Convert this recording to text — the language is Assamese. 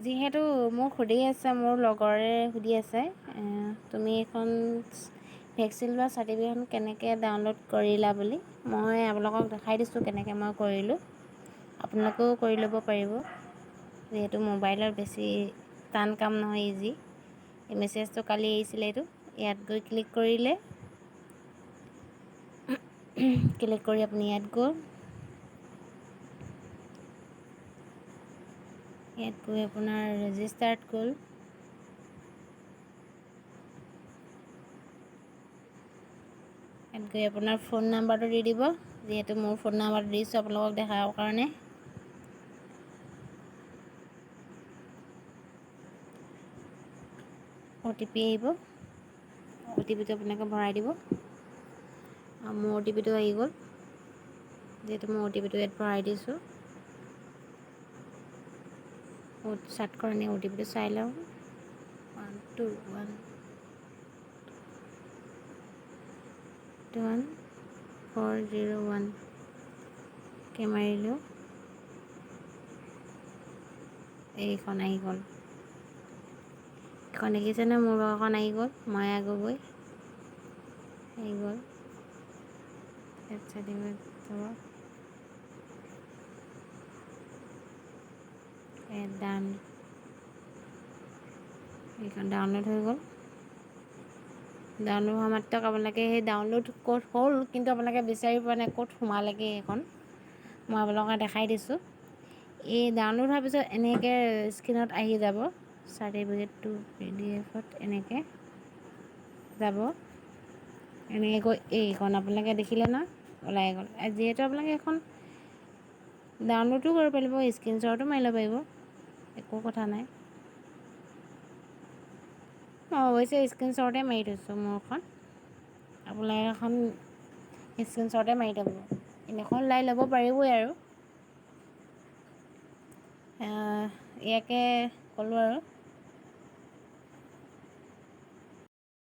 যিহেতু মোক সুধি আছে, মোৰ লগৰে সুধি আছে তুমি এখন ভেকচিন লোৱা চাৰ্টিফিকেটখন কেনেকৈ ডাউনলোড কৰিলা বুলি। মই আপোনালোকক দেখাই দিছোঁ কেনেকৈ মই কৰিলোঁ। আপোনালোকেও কৰি ল'ব পাৰিব, যিহেতু মোবাইলৰ বেছি টান কাম নহয়, ইজি। এই মেছেজটো কালি আহিছিলে, এইটো ইয়াত গৈ ক্লিক কৰিলে, ক্লিক কৰি আপুনি ইয়াত গ'ল, ইয়াত গৈ আপোনাৰ ৰেজিষ্টাৰ্ড গ'ল, ইয়াত গৈ আপোনাৰ ফোন নাম্বাৰটো দি দিব, যিহেতু মোৰ ফোন নাম্বাৰটো দিছোঁ আপোনালোকক দেখাবৰ কাৰণে। OTP আহিব, OTPটো আপোনালোকে ভৰাই দিব। মোৰ OTPটো আহি গ'ল, যিহেতু মই OTPটো ইয়াত ভৰাই দিছোঁ। চাৰ্ট কাৰণে OTPটো চাই লওঁ। 121401 কে মাৰিলোঁ, এইখন আহি গ'ল। এখন দেখিছেনে, মোৰ এখন আহি গ'ল, মায়া গগৈ আহি গ'ল। ডান, এইখন ডাউনলোড হৈ গ'ল। ডাউনলোড হোৱা মাত্ৰক আপোনালোকে সেই ডাউনলোড ক'ত হ'ল, কিন্তু আপোনালোকে বিচাৰি পোৱা নাই ক'ত সোমালেগৈ সেইখন। মই আপোনালোকক দেখাই দিছোঁ। এই ডাউনলোড হোৱাৰ পিছত এনেকৈ স্ক্ৰীণত আহি যাব, চাৰ্টিফিকেটটো PDF-ত এনেকৈ যাব। এনেকৈ গৈ এইখন আপোনালোকে দেখিলে ন, ওলাই গ'ল। যিহেতু আপোনালোকে এখন ডাউনলোডো কৰিব পাৰিব, স্ক্ৰীণশ্বটো মাৰি ল'ব পাৰিব, একো কথা নাই। মই অৱশ্যে স্ক্ৰীণশ্বটে মাৰি থৈছোঁ মোৰখন, আপোনালোকে এখন স্ক্ৰীণশ্বটে মাৰি থ'ব, এনেখন ওলাই ল'ব পাৰিবই আৰু। ইয়াকে ক'লোঁ আৰু।